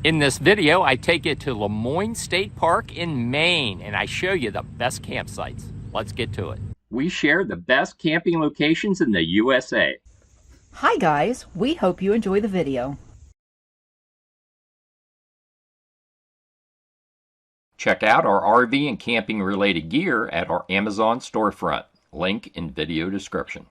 In this video, I take you to Lamoine State Park in Maine, and I show you the best campsites. Let's get to it. We share the best camping locations in the USA. Hi guys, we hope you enjoy the video. Check out our RV and camping related gear at our Amazon storefront. Link in video description.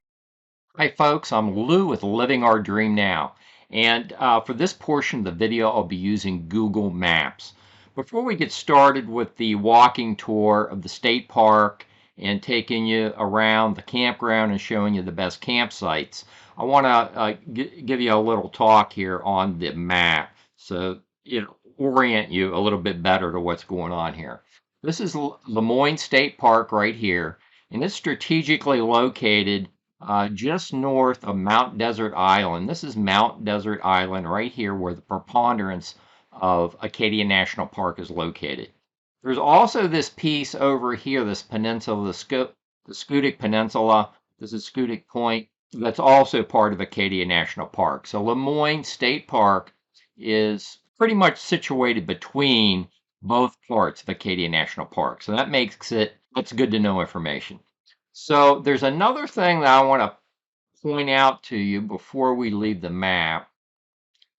Hi folks, I'm Lou with Living Our Dream Now. And for this portion of the video, I'll be using Google Maps. Before we get started with the walking tour of the state park and taking you around the campground and showing you the best campsites, I want to give you a little talk here on the map so it'll orient you a little bit better to what's going on here. This is Lamoine State Park right here, and it's strategically located just north of Mount Desert Island. This is Mount Desert Island right here where the preponderance of Acadia National Park is located. There's also this piece over here, this peninsula, the Schoodic Peninsula. This is Schoodic Point. That's also part of Acadia National Park. So Lamoine State Park is pretty much situated between both parts of Acadia National Park. So that makes it, that's good to know information. So there's another thing that I want to point out to you before we leave the map.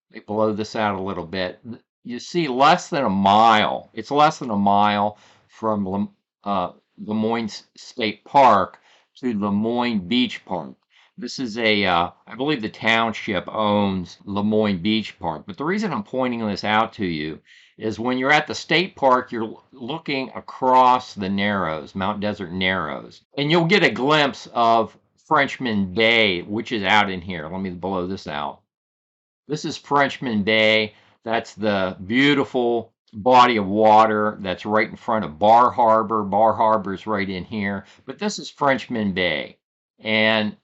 Let me blow this out a little bit. You see less than a mile. It's less than a mile from Lamoine State Park to Lamoine Beach Park. This is I believe the township owns Lamoine Beach Park. But the reason I'm pointing this out to you is when you're at the state park, you're looking across the Narrows, Mount Desert Narrows, and you'll get a glimpse of Frenchman Bay, which is out in here. Let me blow this out. This is Frenchman Bay. That's the beautiful body of water that's right in front of Bar Harbor. Bar Harbor is right in here, but this is Frenchman Bay. And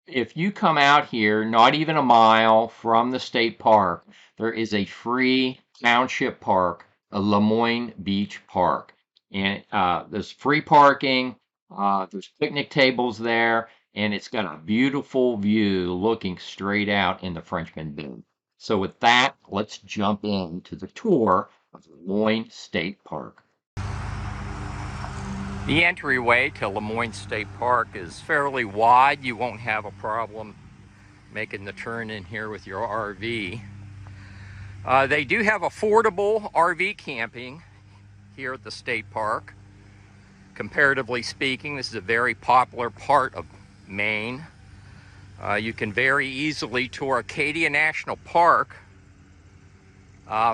if you come out here, not even a mile from the state park, there is a free township park, a Lamoine Beach Park. And there's free parking, there's picnic tables there, and it's got a beautiful view looking straight out into Frenchman Bay. So with that, let's jump into the tour of Lamoine State Park. The entryway to Lamoine State Park is fairly wide. You won't have a problem making the turn in here with your RV. They do have affordable RV camping here at the state park. Comparatively speaking, this is a very popular part of Maine. You can very easily tour Acadia National Park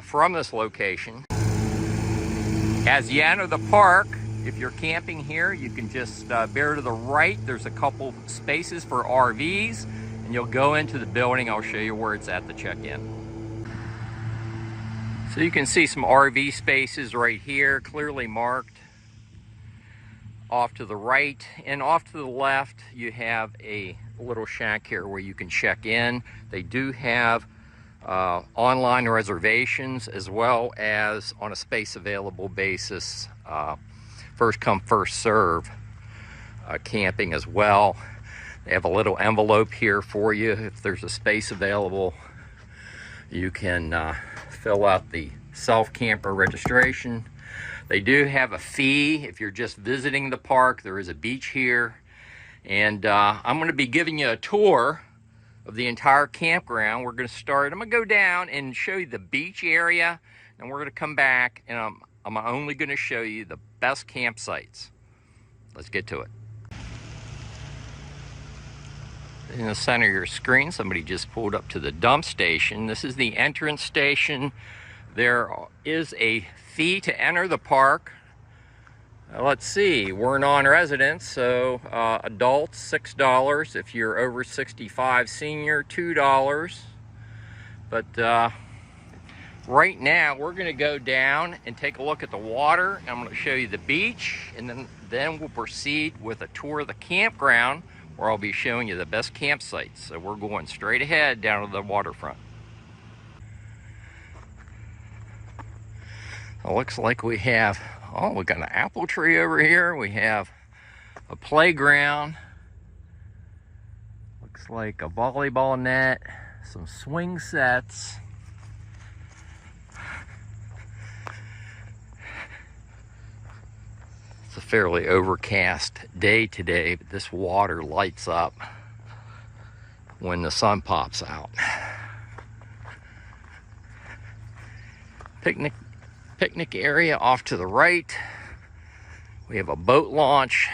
from this location. As you enter the park, if you're camping here, you can just bear to the right. There's a couple spaces for RVs, and you'll go into the building. I'll show you where it's at to check in. So you can see some RV spaces right here, clearly marked. Off to the right and off to the left, you have a little shack here where you can check in. They do have online reservations as well as on a space available basis, first come first serve camping as well. They have a little envelope here for you. If there's a space available, you can fill out the self-camper registration. They do have a fee if you're just visiting the park. There is a beach here, and I'm going to be giving you a tour of the entire campground. We're going to start, I'm going to go down and show you the beach area, and we're going to come back, and I'm only going to show you the best campsites. Let's get to it. In the center of your screen, somebody just pulled up to the dump station. This is the entrance station. There is a fee to enter the park. Let's see, we're non-residents, so adults $6. If you're over 65 senior, $2. But right now we're going to go down and take a look at the water. I'm going to show you the beach, and then we'll proceed with a tour of the campground where I'll be showing you the best campsites. So we're going straight ahead down to the waterfront. It looks like we have, oh, we got an apple tree over here. We have a playground. Looks like a volleyball net, some swing sets. a fairly overcast day today, but this water lights up when the sun pops out. Picnic area off to the right. We have a boat launch.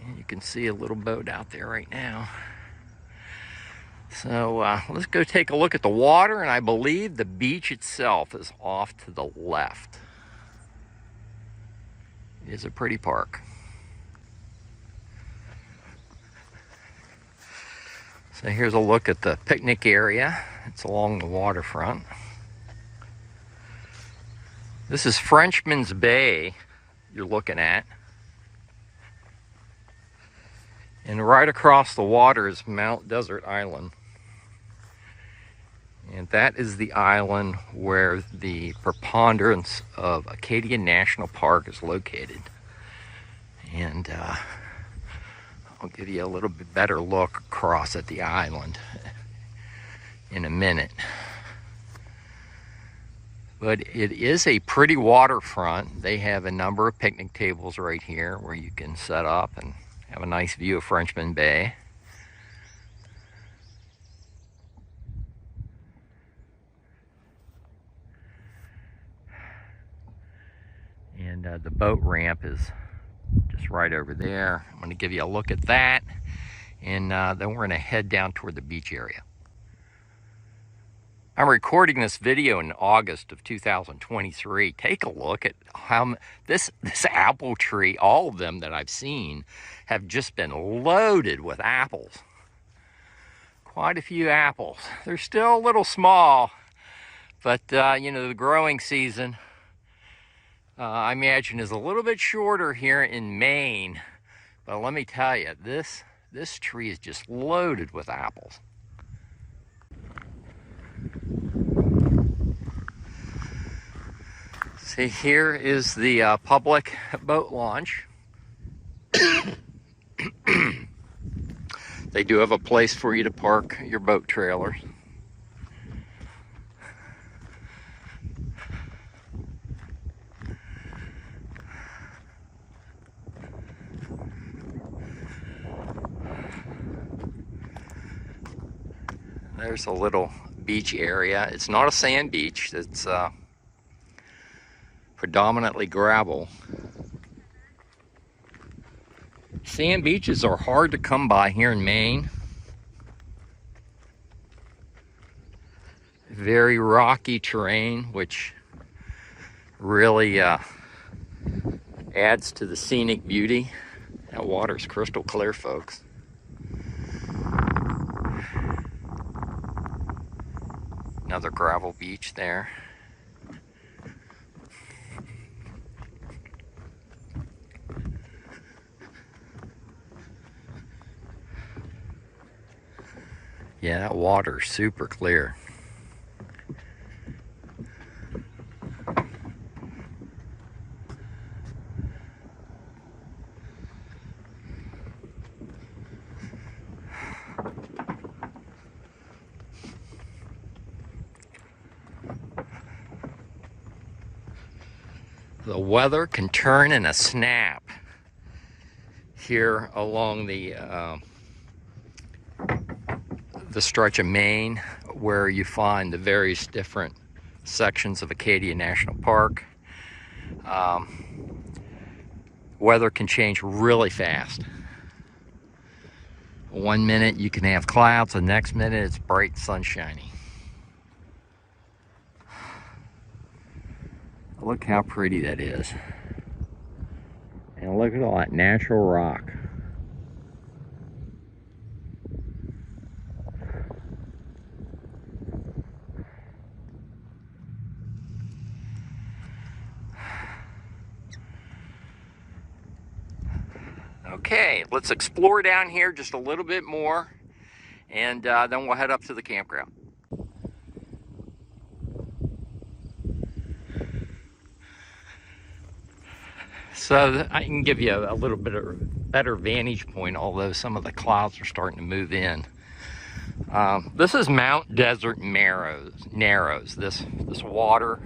And you can see a little boat out there right now. So let's go take a look at the water, and I believe the beach itself is off to the left. It is a pretty park. So here's a look at the picnic area. It's along the waterfront. This is Frenchman's Bay you're looking at. And right across the water is Mount Desert Island. And that is the island where the preponderance of Acadia National Park is located. And I'll give you a little bit better look across at the island in a minute. But it is a pretty waterfront. They have a number of picnic tables right here where you can set up and have a nice view of Frenchman Bay. And the boat ramp is just right over there. I'm going to give you a look at that, and then we're going to head down toward the beach area. I'm recording this video in August of 2023. Take a look at how this apple tree, all of them that I've seen, have just been loaded with apples. Quite a few apples. They're still a little small, but you know, the growing season, I imagine, is a little bit shorter here in Maine. But let me tell you, this tree is just loaded with apples. See, here is the public boat launch. They do have a place for you to park your boat trailers. There's a little beach area. It's not a sand beach. It's predominantly gravel. Sand beaches are hard to come by here in Maine. Very rocky terrain, which really adds to the scenic beauty. That water's crystal clear, folks. Another gravel beach there. Yeah, that water's super clear. The weather can turn in a snap here along the stretch of Maine where you find the various different sections of Acadia National Park. Weather can change really fast. One minute you can have clouds, the next minute it's bright sunshiny. Look how pretty that is. And look at all that natural rock. Okay, let's explore down here just a little bit more, and then we'll head up to the campground. So I can give you a little bit of a better vantage point, although some of the clouds are starting to move in. This is Mount Desert Narrows. This water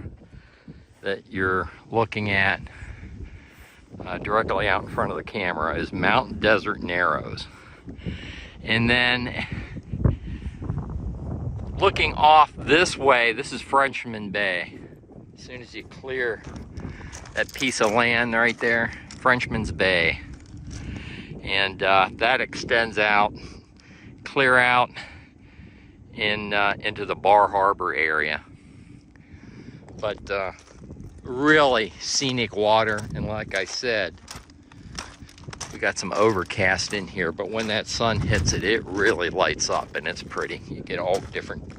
that you're looking at directly out in front of the camera is Mount Desert Narrows. And then looking off this way, this is Frenchman Bay. As soon as you clear that piece of land right there, Frenchman's Bay. And that extends out, clear out into the Bar Harbor area. But really scenic water, and like I said, we got some overcast in here, but when that sun hits it, it really lights up and it's pretty. You get all different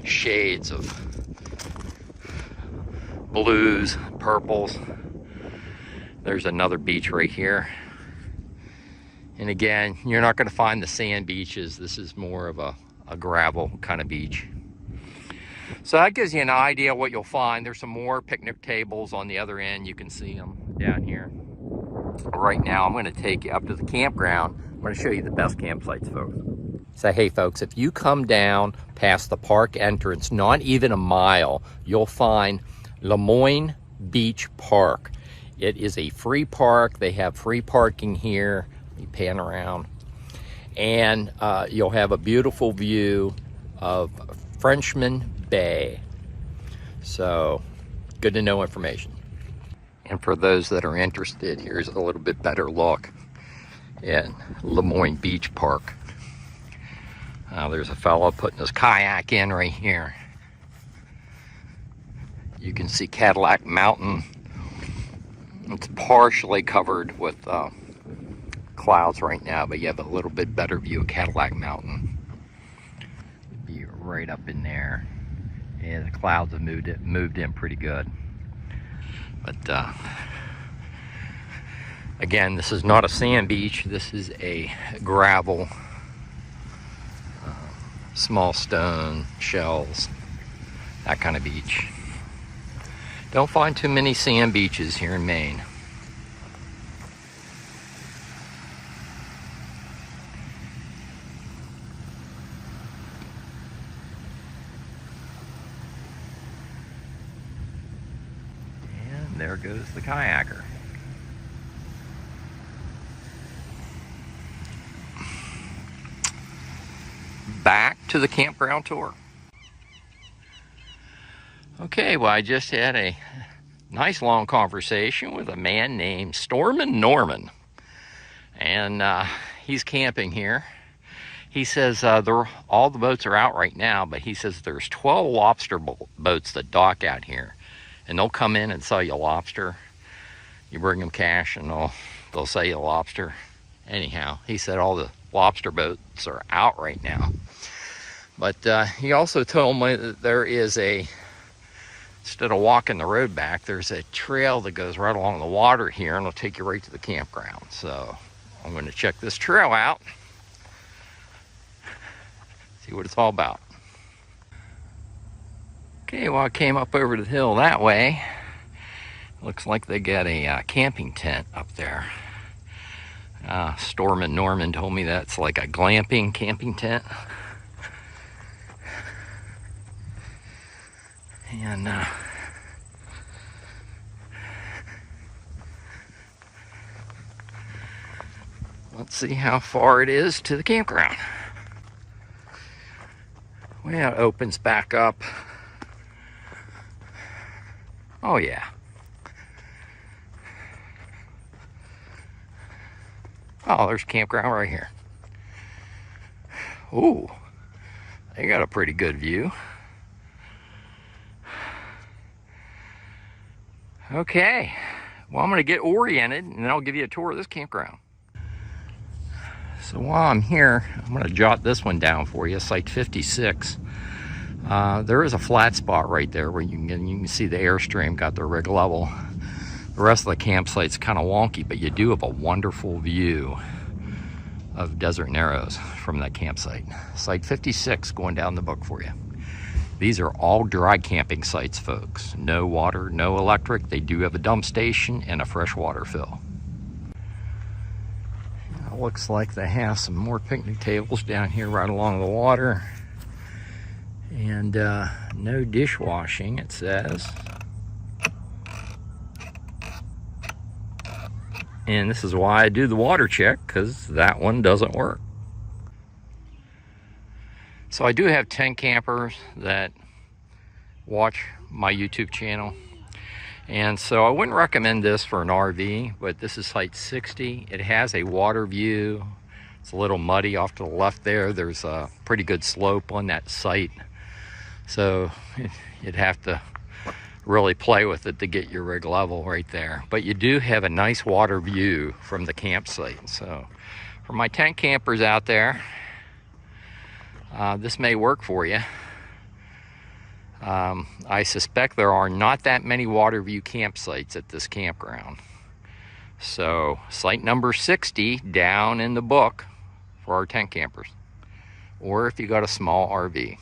shades of blues, purples. There's another beach right here. And again, you're not going to find the sand beaches. This is more of a gravel kind of beach. So that gives you an idea what you'll find. There's some more picnic tables on the other end. You can see them down here. Right now, I'm going to take you up to the campground. I'm going to show you the best campsites, folks. So, hey, folks, if you come down past the park entrance, not even a mile, you'll find Lamoine Beach Park. It is a free park. They have free parking here. You pan around. And you'll have a beautiful view of Frenchman Bay. So, good to know information. And for those that are interested, here's a little bit better look in Lamoine Beach Park. There's a fellow putting his kayak in right here. You can see Cadillac Mountain. It's partially covered with clouds right now, but you have a little bit better view of Cadillac Mountain. Be right up in there. Yeah, the clouds have moved in pretty good. But again, this is not a sand beach. This is a gravel, small stone, shells, that kind of beach. Don't find too many sand beaches here in Maine. There goes the kayaker. Back to the campground tour. Okay, well, I just had a nice long conversation with a man named Stormin' Norman. And he's camping here. He says all the boats are out right now, but he says there's 12 lobster boats that dock out here. And they'll come in and sell you lobster. You bring them cash and they'll sell you lobster. Anyhow, he said all the lobster boats are out right now. But he also told me that there is instead of walking the road back, there's a trail that goes right along the water here and it'll take you right to the campground. So I'm going to check this trail out. See what it's all about. Okay, well, I came up over the hill that way. Looks like they got a camping tent up there. Stormin' Norman told me that's like a glamping camping tent. And let's see how far it is to the campground. Well, it opens back up. Oh yeah. Oh, there's a campground right here. Ooh, they got a pretty good view. Okay, well, I'm gonna get oriented and then I'll give you a tour of this campground. So while I'm here, I'm gonna jot this one down for you, Site 56. There is a flat spot right there where you can see the Airstream got their rig level. The rest of the campsite's kind of wonky, but you do have a wonderful view of Desert Narrows from that campsite. Site 56 going down the book for you. These are all dry camping sites, folks. No water, no electric. They do have a dump station and a freshwater fill. It looks like they have some more picnic tables down here right along the water. And no dishwashing, it says. And this is why I do the water check, because that one doesn't work. So I do have 10 campers that watch my YouTube channel. And so I wouldn't recommend this for an RV, but this is site 60. It has a water view. It's a little muddy off to the left there. There's a pretty good slope on that site. So you'd have to really play with it to get your rig level right there. But you do have a nice water view from the campsite. So for my tent campers out there, this may work for you. I suspect there are not that many water view campsites at this campground. So site number 60 down in the book for our tent campers, or if you got a small RV.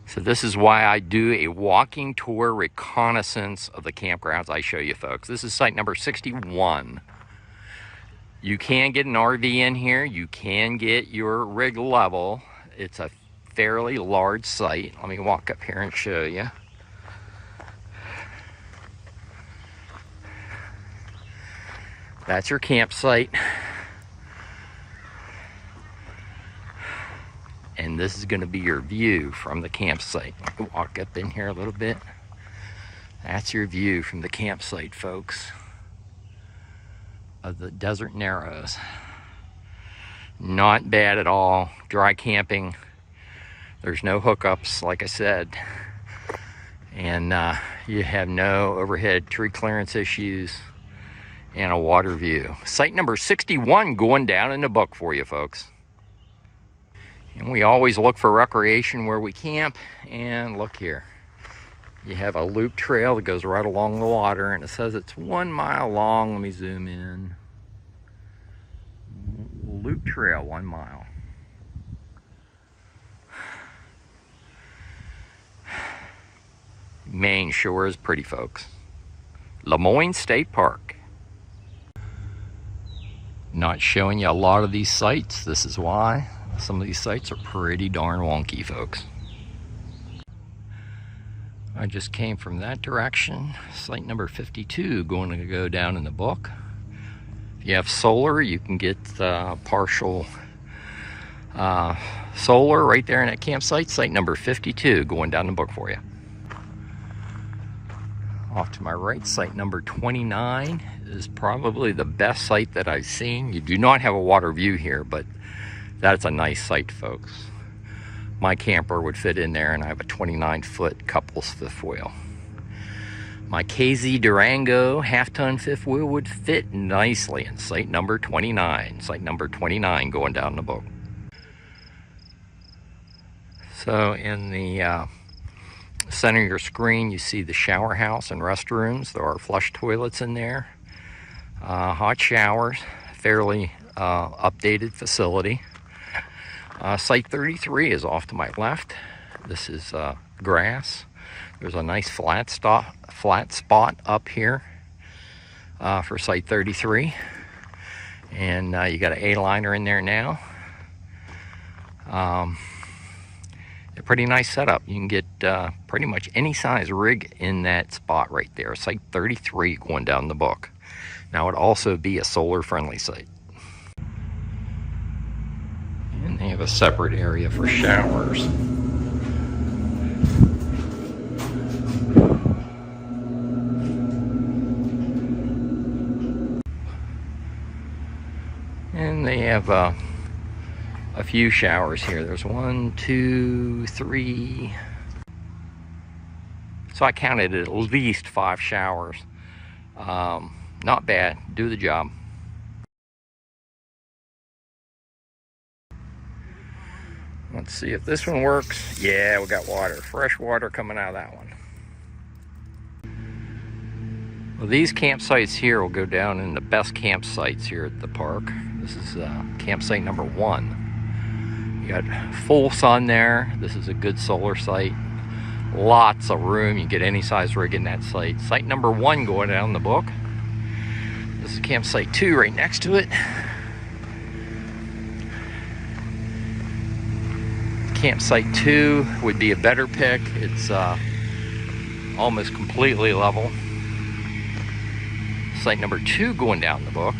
So this is why I do a walking tour reconnaissance of the campgrounds I show you folks. This is site number 61. You can get an RV in here. You can get your rig level. It's a fairly large site. Let me walk up here and show you. That's your campsite. And this is going to be your view from the campsite. Walk up in here a little bit. That's your view from the campsite, folks, of the Desert Narrows. Not bad at all. Dry camping. There's no hookups, like I said. And you have no overhead tree clearance issues and a water view. Site number 61 going down in the book for you, folks. And we always look for recreation where we camp. And look here. You have a loop trail that goes right along the water, and it says it's 1 mile long. Let me zoom in. Loop trail, 1 mile. Maine sure is pretty, folks. Lamoine State Park. Not showing you a lot of these sites. This is why. Some of these sites are pretty darn wonky, folks. I just came from that direction. Site number 52 going to go down in the book. If you have solar, you can get partial solar right there in that campsite. Site number 52 going down the book for you. Off to my right, site number 29 is probably the best site that I've seen. You do not have a water view here, but that's a nice site, folks. My camper would fit in there, and I have a 29-foot couples fifth wheel. My KZ Durango half-ton fifth wheel would fit nicely in site number 29. Site number 29 going down the book. So in the center of your screen, you see the shower house and restrooms. There are flush toilets in there. Hot showers, fairly updated facility. Site 33 is off to my left. This is grass. There's a nice flat spot up here for site 33. And you got an A-liner in there now. A pretty nice setup. You can get pretty much any size rig in that spot right there. Site 33 going down the book. Now it'd also be a solar friendly site. And they have a separate area for showers. And they have a few showers here. There's 1, 2, 3. So I counted at least 5 showers. Not bad. Do the job. Let's see if this one works. Yeah, we got water. Fresh water coming out of that one. Well, these campsites here will go down in the best campsites here at the park. This is campsite number 1. You got full sun there. This is a good solar site. Lots of room. You can get any size rig in that site. Site number 1 going down the book. This is campsite 2 right next to it. Campsite 2 would be a better pick. It's almost completely level. Site number 2 going down the book.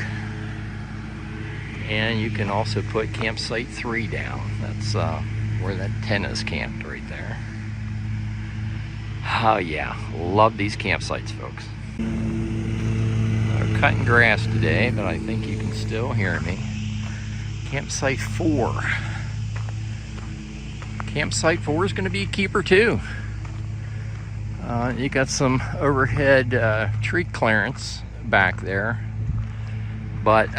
And you can also put campsite 3 down. That's where that tent is camped right there. Oh yeah, love these campsites, folks. We're cutting grass today, but I think you can still hear me. Campsite 4. Campsite 4 is going to be a keeper too. You got some overhead tree clearance back there, but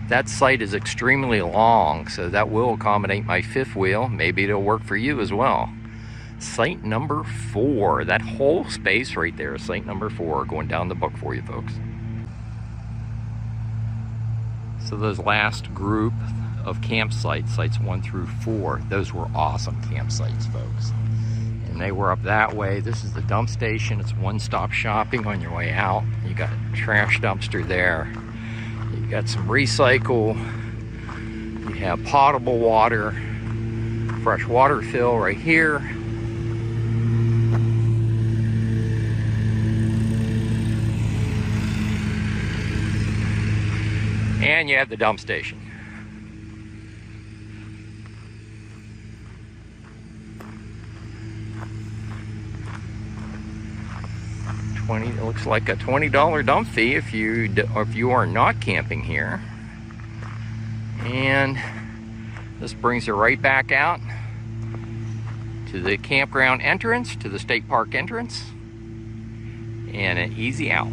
that site is extremely long, so that will accommodate my 5th wheel. Maybe it'll work for you as well. Site number 4, that whole space right there is site number 4, going down the book for you folks. So those last group of campsites, sites 1 through 4, those were awesome campsites, folks. And they were up that way. This is the dump station. It's one-stop shopping on your way out. You got a trash dumpster there. You got some recycle. You have potable water, fresh water fill right here. And you have the dump station. It looks like a $20 dump fee if you are not camping here. And this brings you right back out to the campground entrance, to the state park entrance, and an easy out.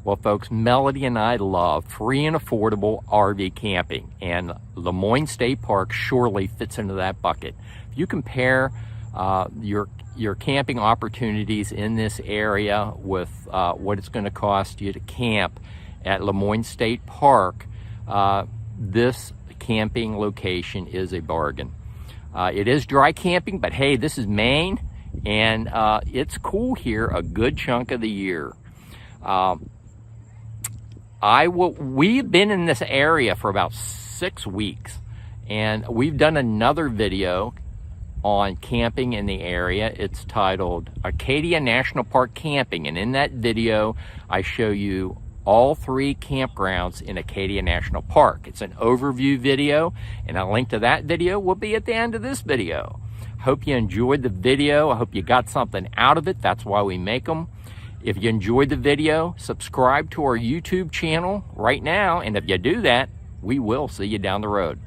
Well, folks, Melody and I love free and affordable RV camping, and Lamoine State Park surely fits into that bucket. If you compare your camping opportunities in this area with what it's going to cost you to camp at Lamoine State Park, this camping location is a bargain. It is dry camping, but hey, this is Maine, and it's cool here a good chunk of the year. We've been in this area for about 6 weeks, and we've done another video on camping in the area. It's titled Acadia National Park Camping, and in that video I show you all 3 campgrounds in Acadia National Park. It's an overview video, and a link to that video will be at the end of this video. Hope you enjoyed the video. I hope you got something out of it. That's why we make them. If you enjoyed the video, subscribe to our YouTube channel right now, and if you do that, we will see you down the road.